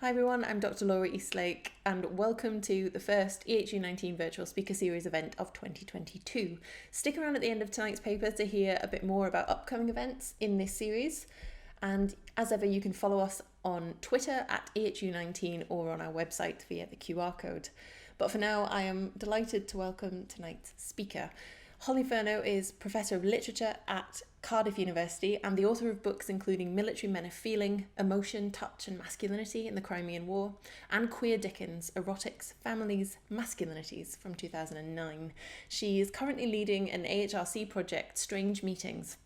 Hi everyone, I'm Dr. Laura Eastlake and welcome to the first EHU19 Virtual Speaker Series event of 2022. Stick around at the end of tonight's paper to hear a bit more about upcoming events in this series. And as ever, you can follow us on Twitter at EHU19 or on our website via the QR code. But for now, I am delighted to welcome tonight's speaker. Holly Furneaux is Professor of Literature at Cardiff University and the author of books including Military Men of Feeling, Emotion, Touch and Masculinity in the Crimean War, and Queer Dickens, Erotics, Families, Masculinities from 2009. She is currently leading an AHRC project, Strange Meetings,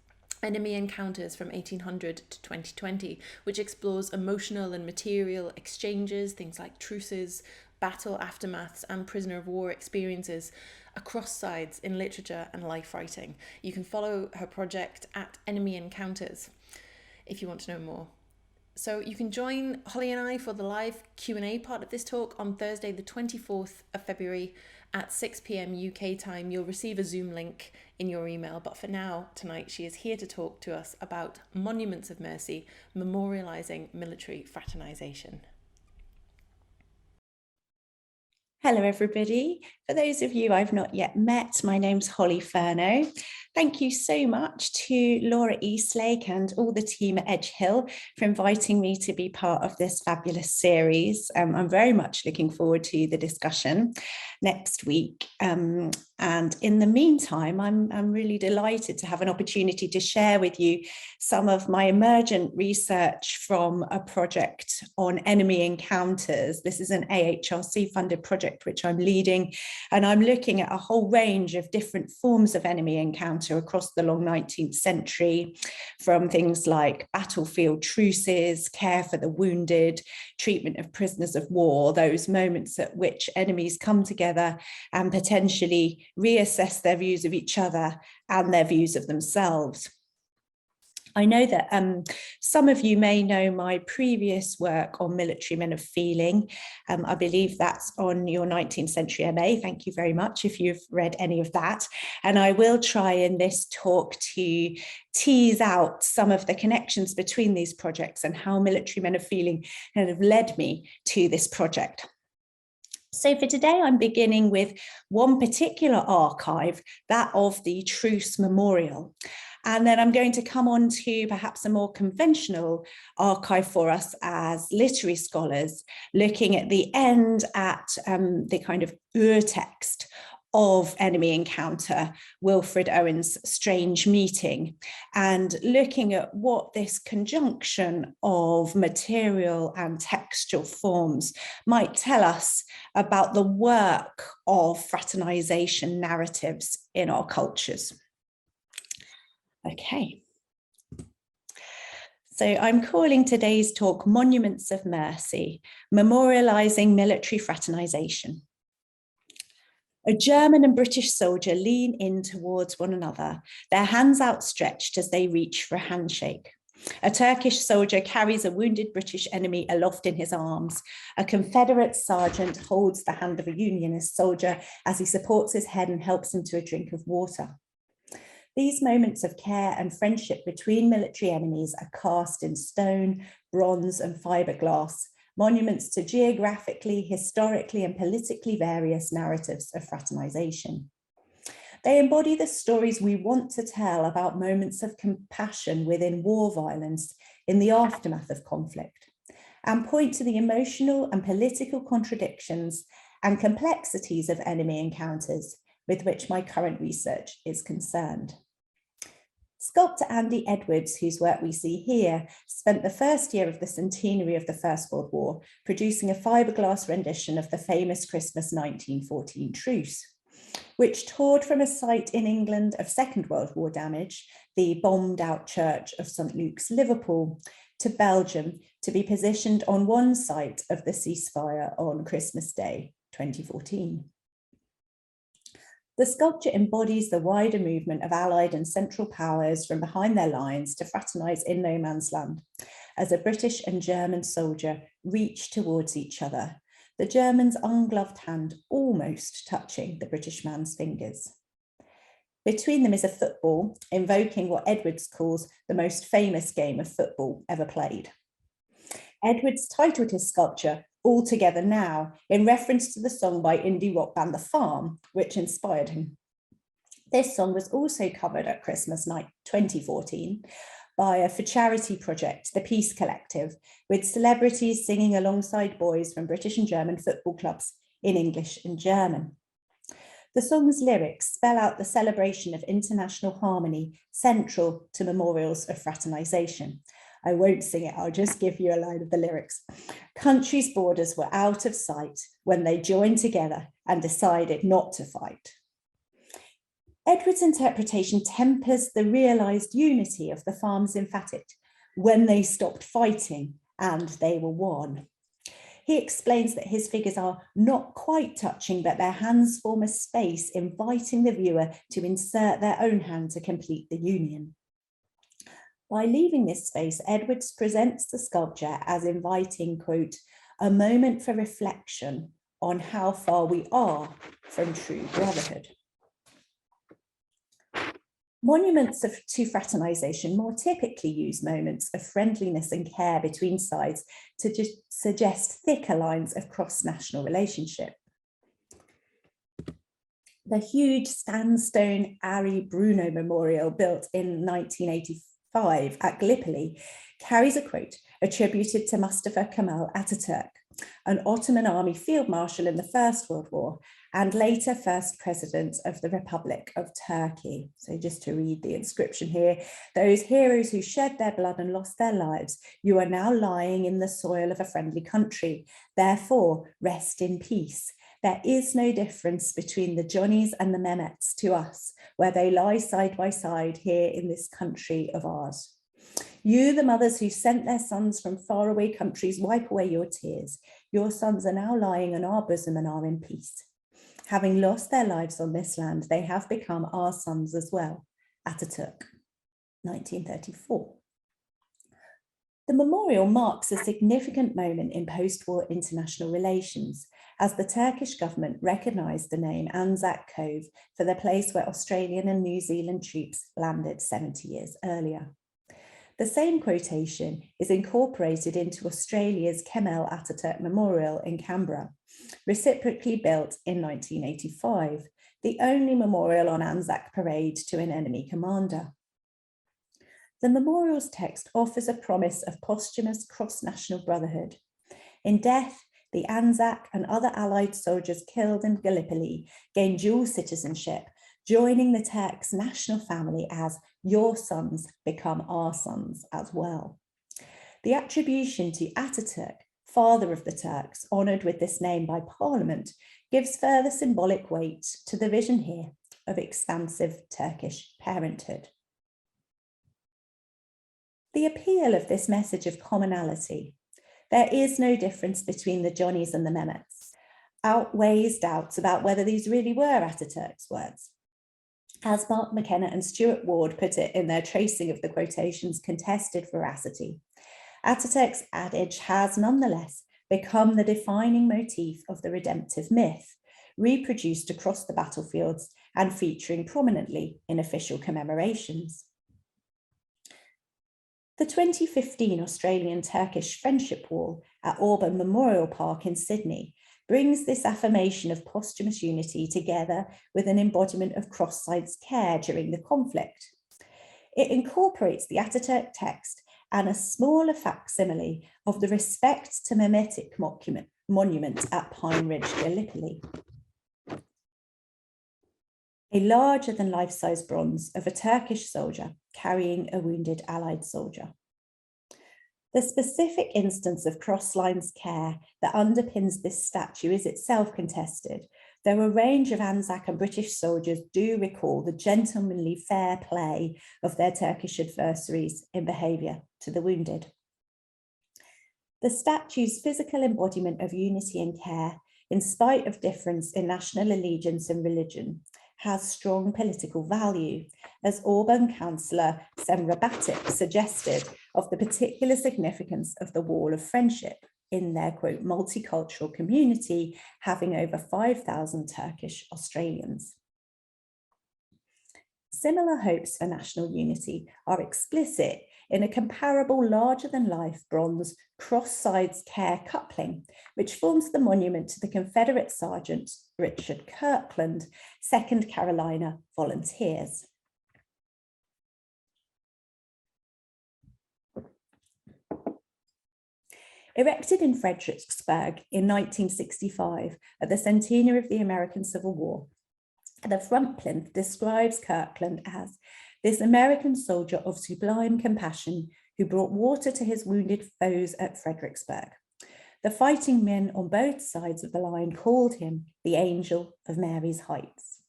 Enemy Encounters from 1800 to 2020, which explores emotional and material exchanges, things like truces, battle aftermaths and prisoner of war experiences across sides in literature and life writing. You can follow her project at Enemy Encounters if you want to know more. So you can join Holly and I for the live Q&A part of this talk on Thursday the 24th of February at 6 p.m. UK time. You'll receive a Zoom link in your email, but for now, tonight, she is here to talk to us about Monuments of Mercy, Memorialising Military Fraternisation. Hello, everybody. For those of you I've not yet met, my name's Holly Furneaux. Thank you so much to Laura Eastlake and all the team at Edge Hill for inviting me to be part of this fabulous series. I'm very much looking forward to the discussion next week. And in the meantime, I'm really delighted to have an opportunity to share with you some of my emergent research from a project on enemy encounters. This is an AHRC funded project which I'm leading, and I'm looking at a whole range of different forms of enemy encounter across the long 19th century, from things like battlefield truces, care for the wounded, treatment of prisoners of war, those moments at which enemies come together and potentially reassess their views of each other and their views of themselves. I know that some of you may know my previous work on Military Men of Feeling. I believe that's on your 19th century MA. Thank you very much if you've read any of that. And I will try in this talk to tease out some of the connections between these projects and how Military Men of Feeling kind of led me to this project. So for today, I'm beginning with one particular archive, that of the Truce Memorial. And then I'm going to come on to perhaps a more conventional archive for us as literary scholars, looking at the end at the kind of urtext of Enemy Encounter, Wilfred Owen's Strange Meeting, and looking at what this conjunction of material and textual forms might tell us about the work of fraternization narratives in our cultures. Okay. So I'm calling today's talk Monuments of Mercy, Memorialising Military Fraternisation. A German and British soldier lean in towards one another, their hands outstretched as they reach for a handshake. A Turkish soldier carries a wounded British enemy aloft in his arms. A Confederate sergeant holds the hand of a Unionist soldier as he supports his head and helps him to a drink of water. These moments of care and friendship between military enemies are cast in stone, bronze, and fibre-glass, monuments to geographically, historically, and politically various narratives of fraternisation. They embody the stories we want to tell about moments of compassion within war violence in the aftermath of conflict, and point to the emotional and political contradictions and complexities of enemy encounters with which my current research is concerned. Sculptor Andy Edwards, whose work we see here, spent the first year of the centenary of the First World War producing a fibre-glass rendition of the famous Christmas 1914 truce, which toured from a site in England of Second World War damage, the bombed-out church of St Luke's, Liverpool, to Belgium to be positioned on one site of the ceasefire on Christmas Day 2014. The sculpture embodies the wider movement of Allied and Central powers from behind their lines to fraternise in no man's land, as a British and German soldier reach towards each other, the German's ungloved hand almost touching the British man's fingers. Between them is a football, invoking what Edwards calls the most famous game of football ever played. Edwards titled his sculpture All Together Now, in reference to the song by indie rock band The Farm, which inspired him. This song was also covered at Christmas night 2014 by a for charity project, the Peace Collective, with celebrities singing alongside boys from British and German football clubs in English and German. The song's lyrics spell out the celebration of international harmony central to memorials of fraternisation. I won't sing it, I'll just give you a line of the lyrics. Countries' borders were out of sight when they joined together and decided not to fight. Edwards' interpretation tempers the realised unity of the Farm's emphatic when they stopped fighting and they were one. He explains that his figures are not quite touching, but their hands form a space, inviting the viewer to insert their own hand to complete the union. By leaving this space, Edwards presents the sculpture as inviting, quote, a moment for reflection on how far we are from true brotherhood. Monuments to fraternisation more typically use moments of friendliness and care between sides to just suggest thicker lines of cross-national relationship. The huge sandstone Ari Bruno Memorial, built in 1985 at Gallipoli, carries a quote attributed to Mustafa Kemal Ataturk, an Ottoman army field marshal in the First World War and later first president of the Republic of Turkey. So just to read the inscription here, those heroes who shed their blood and lost their lives, you are now lying in the soil of a friendly country. Therefore, rest in peace. There is no difference between the Johnnies and the Mehmets to us, where they lie side by side here in this country of ours. You, the mothers who sent their sons from faraway countries, wipe away your tears. Your sons are now lying on our bosom and are in peace. Having lost their lives on this land, they have become our sons as well. Ataturk, 1934. The memorial marks a significant moment in post-war international relations, as the Turkish government recognised the name Anzac Cove for the place where Australian and New Zealand troops landed 70 years earlier. The same quotation is incorporated into Australia's Kemal Ataturk Memorial in Canberra, reciprocally built in 1985, the only memorial on Anzac Parade to an enemy commander. The memorial's text offers a promise of posthumous cross-national brotherhood. In death, the Anzac and other Allied soldiers killed in Gallipoli gained dual citizenship, joining the Turks' national family as your sons become our sons as well. The attribution to Ataturk, father of the Turks, honoured with this name by Parliament, gives further symbolic weight to the vision here of expansive Turkish parenthood. The appeal of this message of commonality, there is no difference between the Johnnies and the Mehmets, outweighs doubts about whether these really were Ataturk's words. As Mark McKenna and Stuart Ward put it in their tracing of the quotation's contested veracity, Ataturk's adage has nonetheless become the defining motif of the redemptive myth, reproduced across the battlefields and featuring prominently in official commemorations. The 2015 Australian-Turkish Friendship Wall at Auburn Memorial Park in Sydney brings this affirmation of posthumous unity together with an embodiment of cross-sides care during the conflict. It incorporates the Ataturk text and a smaller facsimile of the Respect to Memetic monument at Pine Ridge, Gallipoli. A larger-than-life-size bronze of a Turkish soldier carrying a wounded Allied soldier. The specific instance of cross-lines care that underpins this statue is itself contested, though a range of Anzac and British soldiers do recall the gentlemanly fair play of their Turkish adversaries in behaviour to the wounded. The statue's physical embodiment of unity and care, in spite of difference in national allegiance and religion, has strong political value, as Auburn councillor Semra Batik suggested of the particular significance of the Wall of Friendship in their, quote, multicultural community having over 5,000 Turkish Australians. Similar hopes for national unity are explicit in a comparable larger-than-life bronze cross-sides care coupling, which forms the monument to the Confederate Sergeant Richard Kirkland, 2nd Carolina Volunteers. Erected in Fredericksburg in 1965 at the centenary of the American Civil War, the front plinth describes Kirkland as this American soldier of sublime compassion who brought water to his wounded foes at Fredericksburg. The fighting men on both sides of the line called him the Angel of Mary's Heights.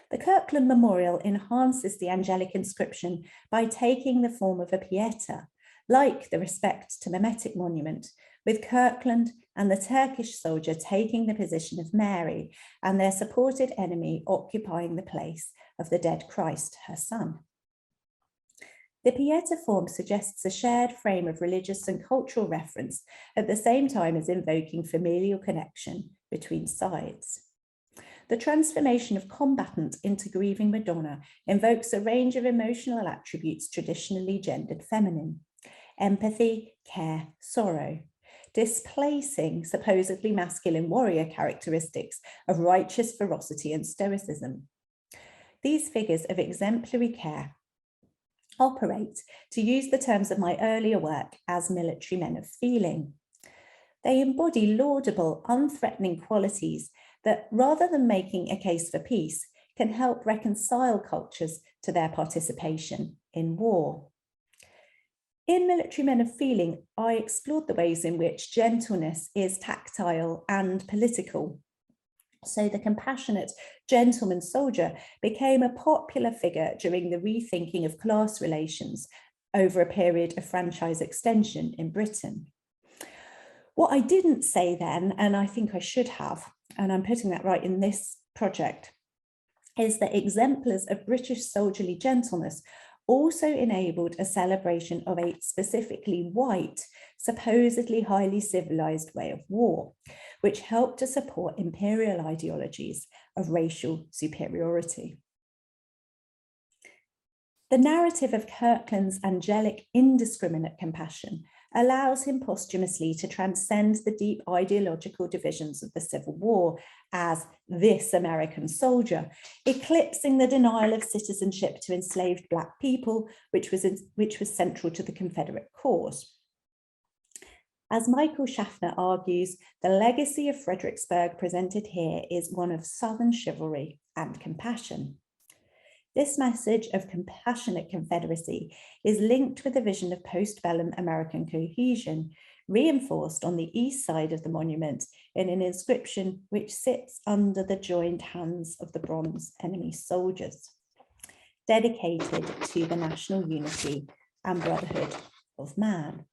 The Kirkland Memorial enhances the angelic inscription by taking the form of a pieta, like the Respect to Mimetic monument, with Kirkland and the Turkish soldier taking the position of Mary and their supported enemy occupying the place of the dead Christ, her son. The Pieta form suggests a shared frame of religious and cultural reference at the same time as invoking familial connection between sides. The transformation of combatant into grieving Madonna invokes a range of emotional attributes traditionally gendered feminine: empathy, care, sorrow, displacing supposedly masculine warrior characteristics of righteous ferocity and stoicism. These figures of exemplary care operate, to use the terms of my earlier work, as military men of feeling. They embody laudable, unthreatening qualities that, rather than making a case for peace, can help reconcile cultures to their participation in war. In Military Men of Feeling, I explored the ways in which gentleness is tactile and political. So the compassionate gentleman soldier became a popular figure during the rethinking of class relations over a period of franchise extension in Britain. What I didn't say then, and I think I should have, and I'm putting that right in this project, is that exemplars of British soldierly gentleness also enabled a celebration of a specifically white, supposedly highly civilized way of war, which helped to support imperial ideologies of racial superiority. The narrative of Kirkland's angelic, indiscriminate compassion allows him posthumously to transcend the deep ideological divisions of the Civil War as this American soldier, eclipsing the denial of citizenship to enslaved Black people, which was central to the Confederate cause. As Michael Schaffner argues, the legacy of Fredericksburg presented here is one of Southern chivalry and compassion. This message of compassionate Confederacy is linked with a vision of postbellum American cohesion, reinforced on the east side of the monument in an inscription which sits under the joined hands of the bronze enemy soldiers, dedicated to the national unity and brotherhood of man.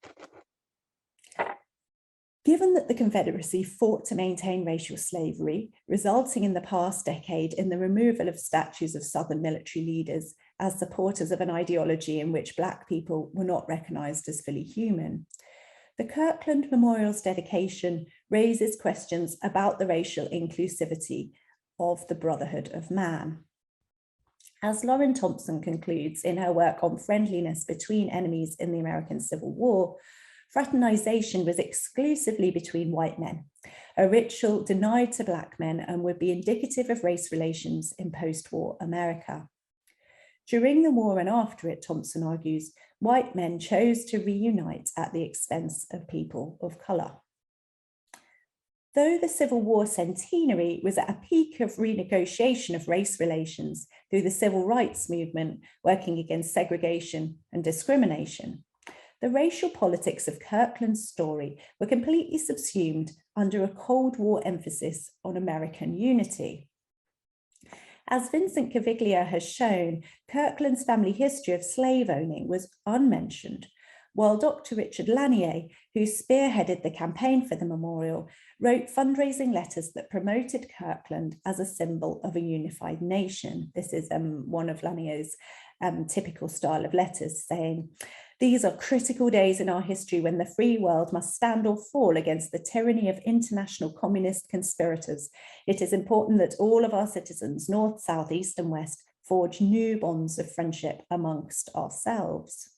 Given that the Confederacy fought to maintain racial slavery, resulting in the past decade in the removal of statues of Southern military leaders as supporters of an ideology in which Black people were not recognized as fully human, the Kirkland Memorial's dedication raises questions about the racial inclusivity of the brotherhood of man. As Lauren Thompson concludes in her work on friendliness between enemies in the American Civil War, Fraternisation was exclusively between white men, a ritual denied to Black men and would be indicative of race relations in post-war America. During the war and after it, Thompson argues, white men chose to reunite at the expense of people of colour. Though the Civil War centenary was at a peak of renegotiation of race relations through the civil rights movement working against segregation and discrimination, the racial politics of Kirkland's story were completely subsumed under a Cold War emphasis on American unity. As Vincent Caviglia has shown, Kirkland's family history of slave owning was unmentioned, while Dr. Richard Lanier, who spearheaded the campaign for the memorial, wrote fundraising letters that promoted Kirkland as a symbol of a unified nation. This is one of Lanier's typical style of letters, saying, "These are critical days in our history when the free world must stand or fall against the tyranny of international communist conspirators. It is important that all of our citizens, North, South, East, and West, forge new bonds of friendship amongst ourselves."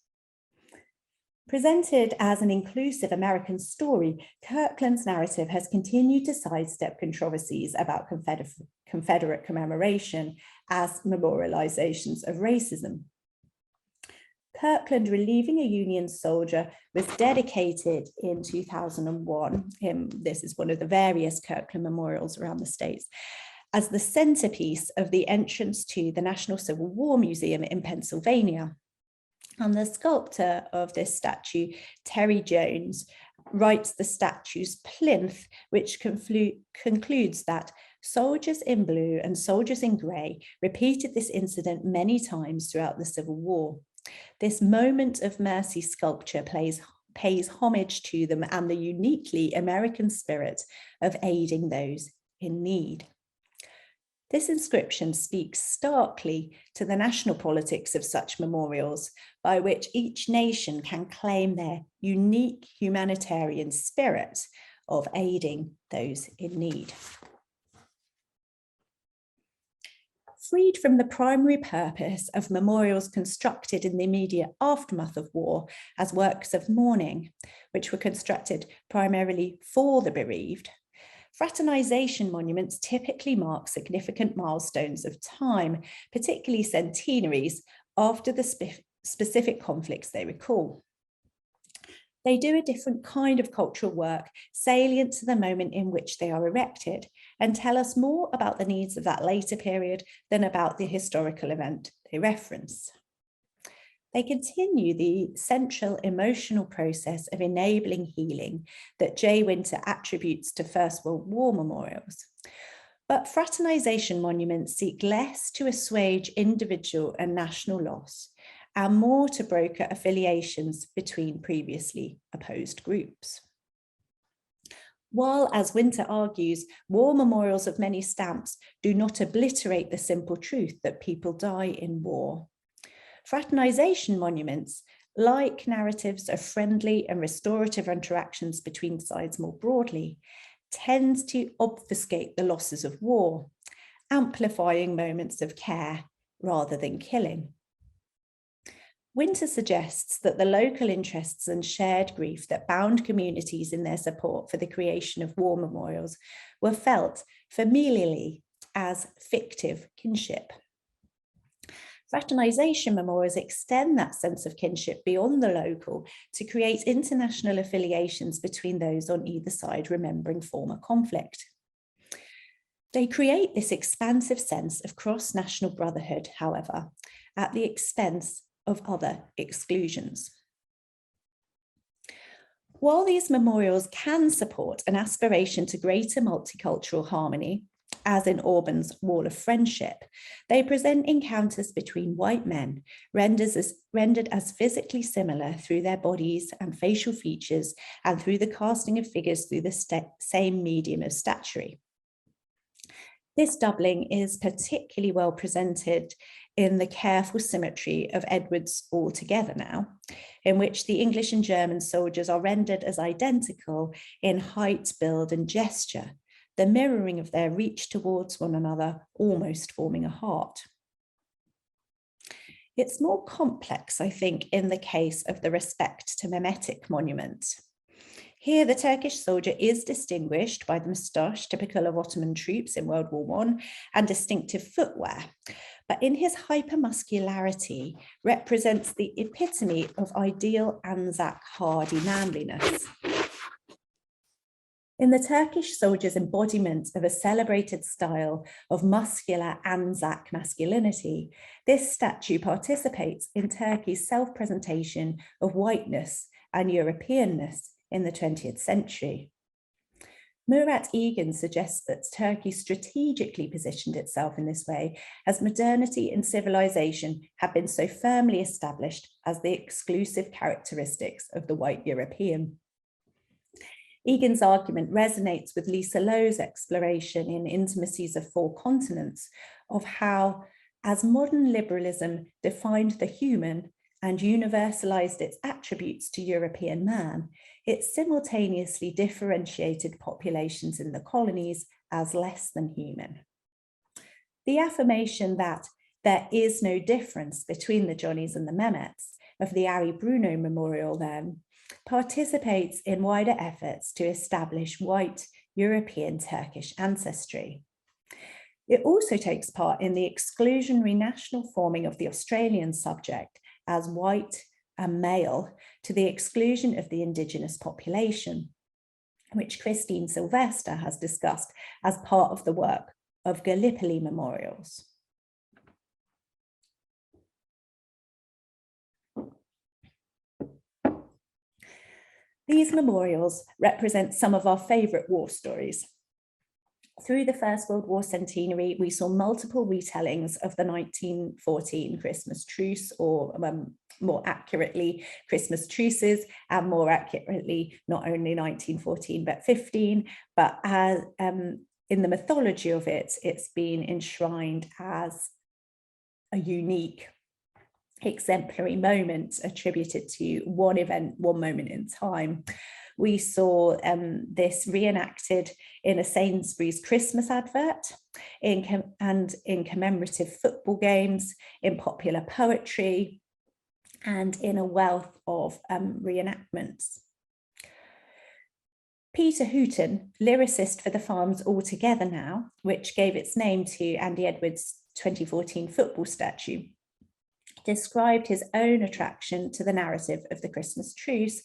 Presented as an inclusive American story, Kirkland's narrative has continued to sidestep controversies about Confederate commemoration as memorializations of racism. Kirkland relieving a Union soldier was dedicated in 2001. This is one of the various Kirkland memorials around the States, as the centerpiece of the entrance to the National Civil War Museum in Pennsylvania. And the sculptor of this statue, Terry Jones, writes the statue's plinth, which concludes that soldiers in blue and soldiers in grey repeated this incident many times throughout the Civil War. This moment of mercy sculpture pays homage to them and the uniquely American spirit of aiding those in need. This inscription speaks starkly to the national politics of such memorials, by which each nation can claim their unique humanitarian spirit of aiding those in need. Freed from the primary purpose of memorials constructed in the immediate aftermath of war as works of mourning, which were constructed primarily for the bereaved, Fraternisation monuments typically mark significant milestones of time, particularly centenaries, after the specific conflicts they recall. They do a different kind of cultural work, salient to the moment in which they are erected, and tell us more about the needs of that later period than about the historical event they reference. They continue the central emotional process of enabling healing that J. Winter attributes to First World War memorials. But fraternisation monuments seek less to assuage individual and national loss and more to broker affiliations between previously opposed groups. While, as Winter argues, war memorials of many stamps do not obliterate the simple truth that people die in war, fraternisation monuments, like narratives of friendly and restorative interactions between sides more broadly, tend to obfuscate the losses of war, amplifying moments of care rather than killing. Winter suggests that the local interests and shared grief that bound communities in their support for the creation of war memorials were felt familiarly as fictive kinship. Fraternisation memorials extend that sense of kinship beyond the local to create international affiliations between those on either side remembering former conflict. They create this expansive sense of cross-national brotherhood, however, at the expense of other exclusions. While these memorials can support an aspiration to greater multicultural harmony, as in Auburn's Wall of Friendship, they present encounters between white men rendered as physically similar through their bodies and facial features and through the casting of figures through the same medium of statuary. This doubling is particularly well presented in the careful symmetry of Edward's All Together Now, in which the English and German soldiers are rendered as identical in height, build, and gesture, the mirroring of their reach towards one another, almost forming a heart. It's more complex, I think, in the case of the respect to mimetic monument. Here, the Turkish soldier is distinguished by the moustache typical of Ottoman troops in World War I and distinctive footwear, but in his hypermuscularity represents the epitome of ideal Anzac hardy manliness. In the Turkish soldier's embodiment of a celebrated style of muscular Anzac masculinity, this statue participates in Turkey's self-presentation of whiteness and Europeanness in the 20th century. Murat Egan suggests that Turkey strategically positioned itself in this way as modernity and civilization have been so firmly established as the exclusive characteristics of the white European. Egan's argument resonates with Lisa Lowe's exploration in Intimacies of Four Continents of how, as modern liberalism defined the human and universalized its attributes to European man, it simultaneously differentiated populations in the colonies as less than human. The affirmation that there is no difference between the Johnnies and the Mehmets of the Ari Bruno Memorial then participates in wider efforts to establish white European Turkish ancestry. It also takes part in the exclusionary national forming of the Australian subject as white and male to the exclusion of the indigenous population, which Christine Sylvester has discussed as part of the work of Gallipoli memorials. These memorials represent some of our favourite war stories. Through the First World War centenary, we saw multiple retellings of the 1914 Christmas truce, or more accurately, Christmas truces, and more accurately, not only 1914 but 15, but as, in the mythology of it, it's been enshrined as a unique, exemplary moment attributed to one event, one moment in time. We saw this reenacted in a Sainsbury's Christmas advert, and in commemorative football games, in popular poetry, and in a wealth of reenactments. Peter Hooton, lyricist for the Farms All Together Now, which gave its name to Andy Edwards' 2014 football statue, described his own attraction to the narrative of the Christmas truce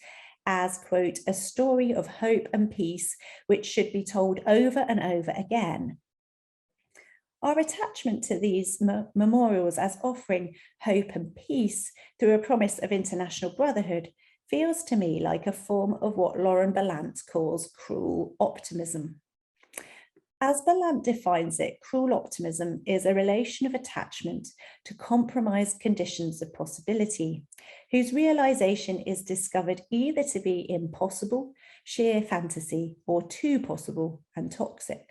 as, quote, a story of hope and peace which should be told over and over again. Our attachment to these memorials as offering hope and peace through a promise of international brotherhood feels to me like a form of what Lauren Ballant calls cruel optimism. As Ballant defines it, cruel optimism is a relation of attachment to compromised conditions of possibility, whose realization is discovered either to be impossible, sheer fantasy, or too possible and toxic.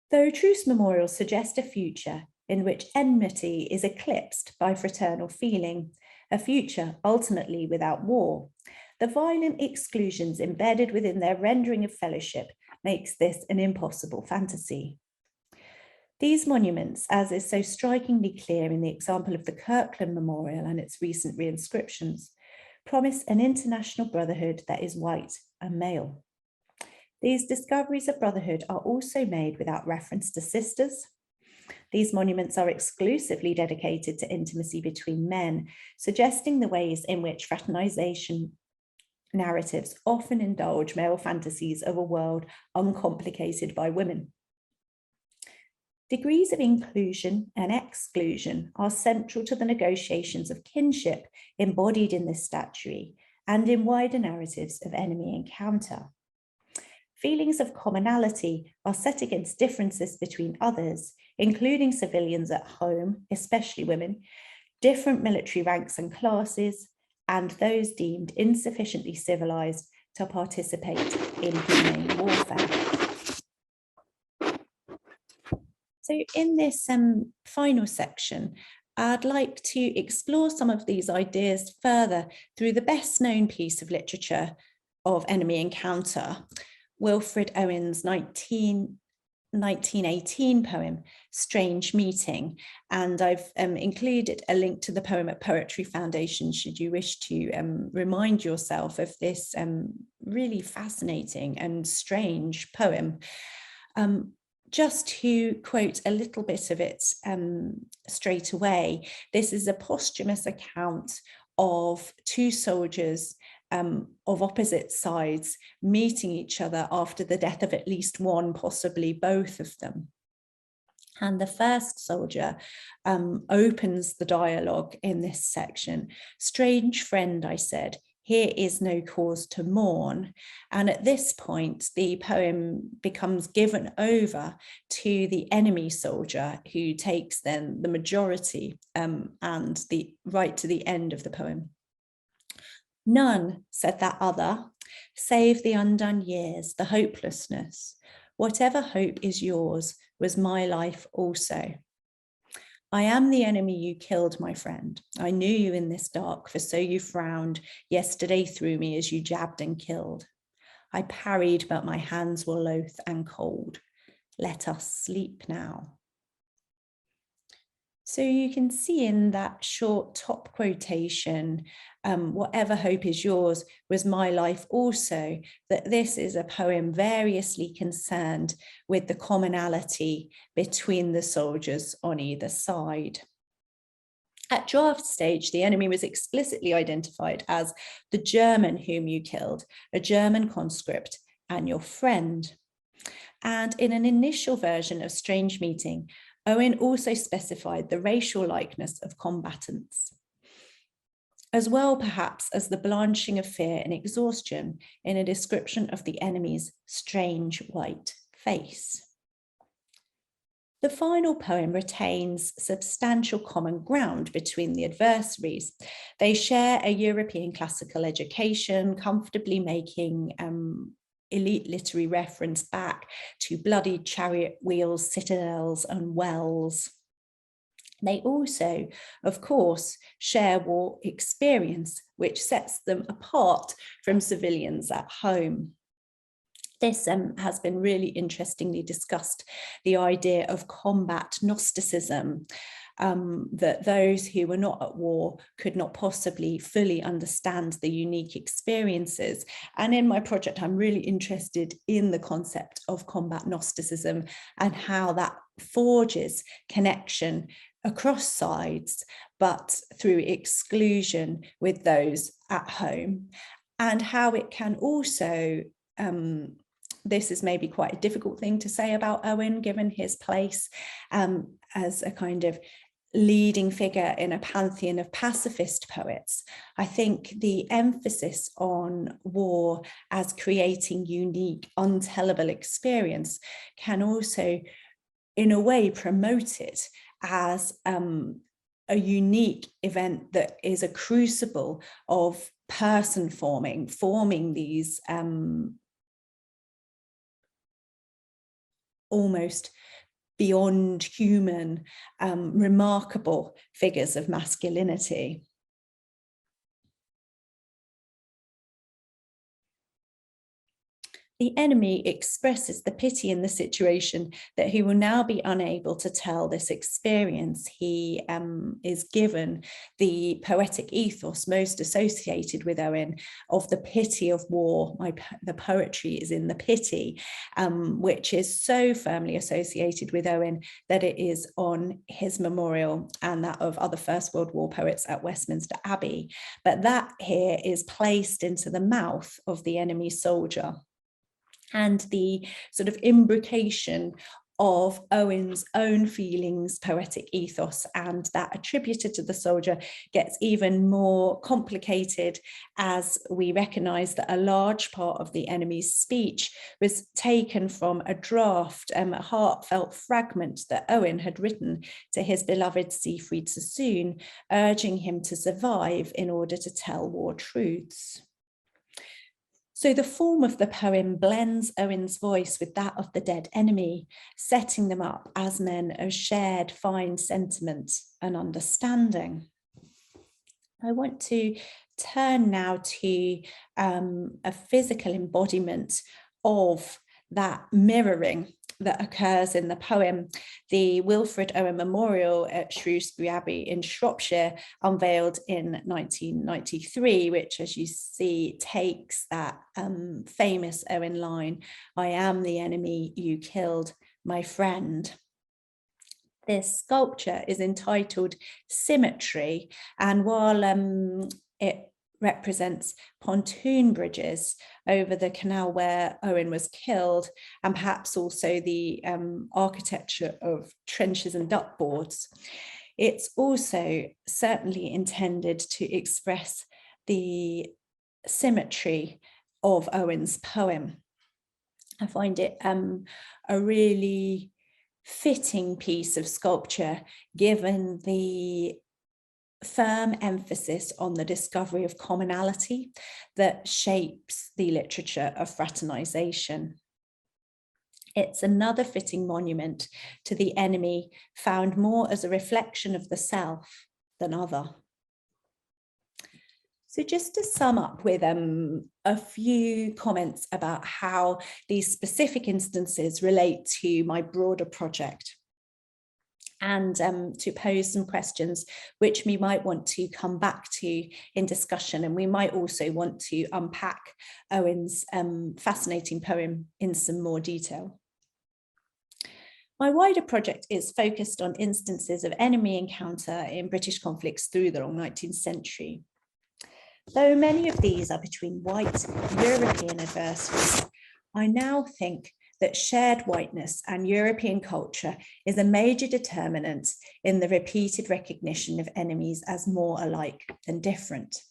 Though truce memorials suggest a future in which enmity is eclipsed by fraternal feeling, a future ultimately without war, the violent exclusions embedded within their rendering of fellowship makes this an impossible fantasy. These monuments, as is so strikingly clear in the example of the Kirkland Memorial and its recent reinscriptions, promise an international brotherhood that is white and male. These discoveries of brotherhood are also made without reference to sisters. These monuments are exclusively dedicated to intimacy between men, suggesting the ways in which fraternization narratives often indulge male fantasies of a world uncomplicated by women. Degrees of inclusion and exclusion are central to the negotiations of kinship embodied in this statuary and in wider narratives of enemy encounter. Feelings of commonality are set against differences between others, including civilians at home, especially women, different military ranks and classes, and those deemed insufficiently civilized to participate in humane warfare. So in this final section, I'd like to explore some of these ideas further through the best known piece of literature of enemy encounter, Wilfred Owen's 1918 poem, Strange Meeting. And I've included a link to the poem at Poetry Foundation should you wish to remind yourself of this really fascinating and strange poem. Just to quote a little bit of it straight away, this is a posthumous account of two soldiers of opposite sides meeting each other after the death of at least one, possibly both of them. And the first soldier opens the dialogue in this section. "Strange friend," I said, "here is no cause to mourn." And at this point, the poem becomes given over to the enemy soldier, who takes then the majority and right to the end of the poem. "None," said that other, "save the undone years, the hopelessness. Whatever hope is yours was my life also. I am the enemy you killed, my friend. I knew you in this dark, for so you frowned yesterday through me as you jabbed and killed. I parried, but my hands were loath and cold. Let us sleep now." So you can see in that short top quotation, whatever hope is yours was my life also, that this is a poem variously concerned with the commonality between the soldiers on either side. At draft stage, the enemy was explicitly identified as the German whom you killed, a German conscript, and your friend. And in an initial version of Strange Meeting, Owen also specified the racial likeness of combatants, as well perhaps as the blanching of fear and exhaustion in a description of the enemy's strange white face. The final poem retains substantial common ground between the adversaries. They share a European classical education, comfortably making elite literary reference back to bloodied chariot wheels, citadels, and wells. They also, of course, share war experience, which sets them apart from civilians at home. This has been really interestingly discussed, the idea of combat Gnosticism, that those who were not at war could not possibly fully understand the unique experiences. And in my project, I'm really interested in the concept of combat Gnosticism and how that forges connection across sides, but through exclusion with those at home, and how it can also this is maybe quite a difficult thing to say about Owen, given his place as a kind of leading figure in a pantheon of pacifist poets. I think the emphasis on war as creating unique, untellable experience can also, in a way, promote it as a unique event that is a crucible of person forming these almost beyond human, remarkable figures of masculinity. The enemy expresses the pity in the situation that he will now be unable to tell this experience. He is given the poetic ethos most associated with Owen of the pity of war. The poetry is in the pity, which is so firmly associated with Owen that it is on his memorial and that of other First World War poets at Westminster Abbey. But that here is placed into the mouth of the enemy soldier. And the sort of imbrication of Owen's own feelings, poetic ethos, and that attributed to the soldier gets even more complicated as we recognise that a large part of the enemy's speech was taken from a draft, a heartfelt fragment that Owen had written to his beloved Siegfried Sassoon, urging him to survive in order to tell war truths. So the form of the poem blends Owen's voice with that of the dead enemy, setting them up as men of shared fine sentiment and understanding. I want to turn now to a physical embodiment of that mirroring that occurs in the poem. The Wilfred Owen Memorial at Shrewsbury Abbey in Shropshire, unveiled in 1993, which, as you see, takes that famous Owen line, "I am the enemy you killed, my friend." This sculpture is entitled Symmetry, and while it represents pontoon bridges over the canal where Owen was killed, and perhaps also the architecture of trenches and duckboards, it's also certainly intended to express the symmetry of Owen's poem. I find it a really fitting piece of sculpture, given the firm emphasis on the discovery of commonality that shapes the literature of fraternisation. It's another fitting monument to the enemy, found more as a reflection of the self than other. So just to sum up with a few comments about how these specific instances relate to my broader project. and to pose some questions which we might want to come back to in discussion. And we might also want to unpack Owen's fascinating poem in some more detail. My wider project is focused on instances of enemy encounter in British conflicts through the long 19th century. Though many of these are between white European adversaries, I now think that shared whiteness and European culture is a major determinant in the repeated recognition of enemies as more alike than different.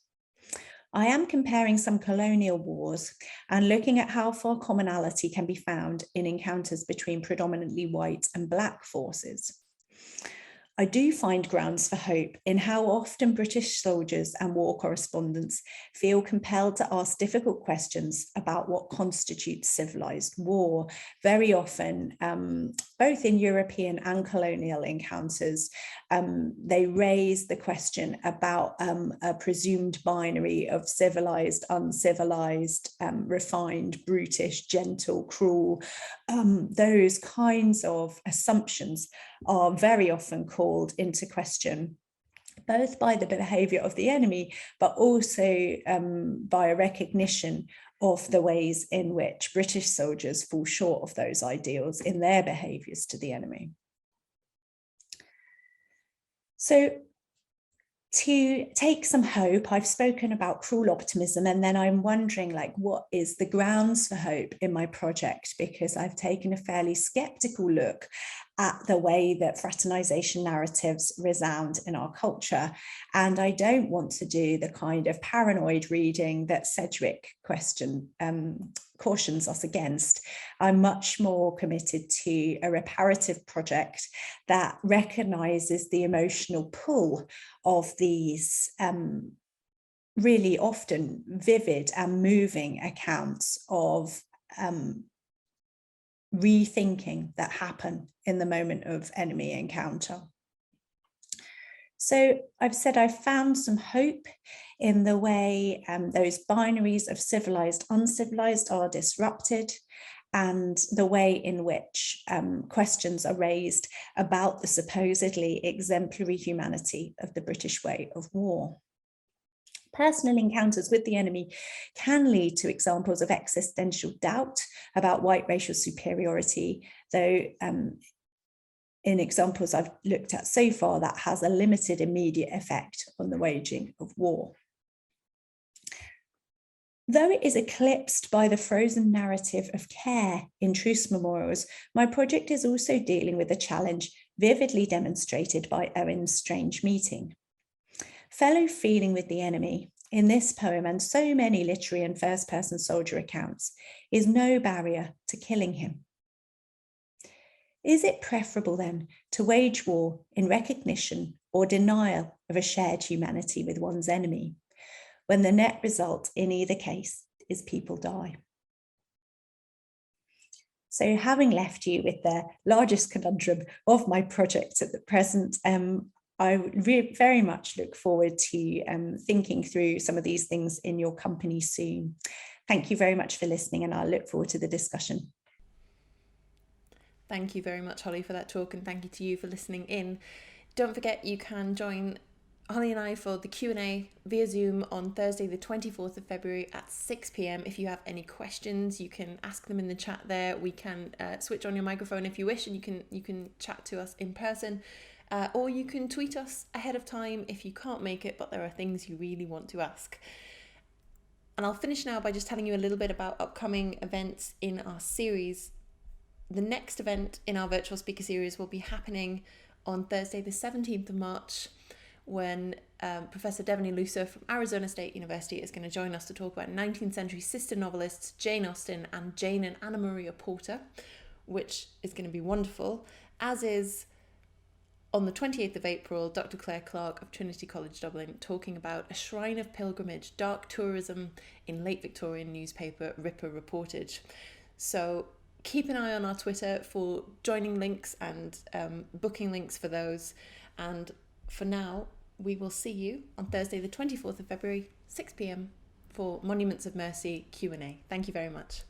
I am comparing some colonial wars and looking at how far commonality can be found in encounters between predominantly white and black forces. I do find grounds for hope in how often British soldiers and war correspondents feel compelled to ask difficult questions about what constitutes civilized war. Very often, both in European and colonial encounters, they raise the question about a presumed binary of civilized, uncivilized, refined, brutish, gentle, cruel. Those kinds of assumptions are very often called into question, both by the behaviour of the enemy, but also by a recognition of the ways in which British soldiers fall short of those ideals in their behaviours to the enemy. So to take some hope, I've spoken about cruel optimism, and then I'm wondering, like, what is the grounds for hope in my project? Because I've taken a fairly skeptical look at the way that fraternisation narratives resound in our culture. And I don't want to do the kind of paranoid reading that Sedgwick cautions us against. I'm much more committed to a reparative project that recognises the emotional pull of these really often vivid and moving accounts of rethinking that happen in the moment of enemy encounter. So I've said I've found some hope in the way those binaries of civilized, uncivilized are disrupted, and the way in which questions are raised about the supposedly exemplary humanity of the British way of war. Personal encounters with the enemy can lead to examples of existential doubt about white racial superiority, though in examples I've looked at so far, that has a limited immediate effect on the waging of war. Though it is eclipsed by the frozen narrative of care in truce memorials, my project is also dealing with a challenge vividly demonstrated by Owen's strange meeting. Fellow feeling with the enemy in this poem and so many literary and first-person soldier accounts is no barrier to killing him. Is it preferable then to wage war in recognition or denial of a shared humanity with one's enemy, when the net result in either case is people die? So having left you with the largest conundrum of my project at the present, I very much look forward to thinking through some of these things in your company soon. Thank you very much for listening, and I'll look forward to the discussion. Thank you very much, Holly, for that talk, and thank you to you for listening in. Don't forget, you can join Holly and I for the Q&A via Zoom on Thursday the 24th of February at 6 p.m. If you have any questions, you can ask them in the chat there. We can switch on your microphone if you wish, and you can chat to us in person. Or you can tweet us ahead of time if you can't make it, but there are things you really want to ask. And I'll finish now by just telling you a little bit about upcoming events in our series. The next event in our virtual speaker series will be happening on Thursday the 17th of March, when Professor Devaney Lucer from Arizona State University is going to join us to talk about 19th century sister novelists Jane Austen and Jane and Anna Maria Porter, which is going to be wonderful, as is on the 28th of April, Dr. Claire Clark of Trinity College Dublin talking about a shrine of pilgrimage, dark tourism in late Victorian newspaper Ripper reportage. So keep an eye on our Twitter for joining links and booking links for those. And for now, we will see you on Thursday the 24th of February, 6 p.m. for Monuments of Mercy Q&A. Thank you very much.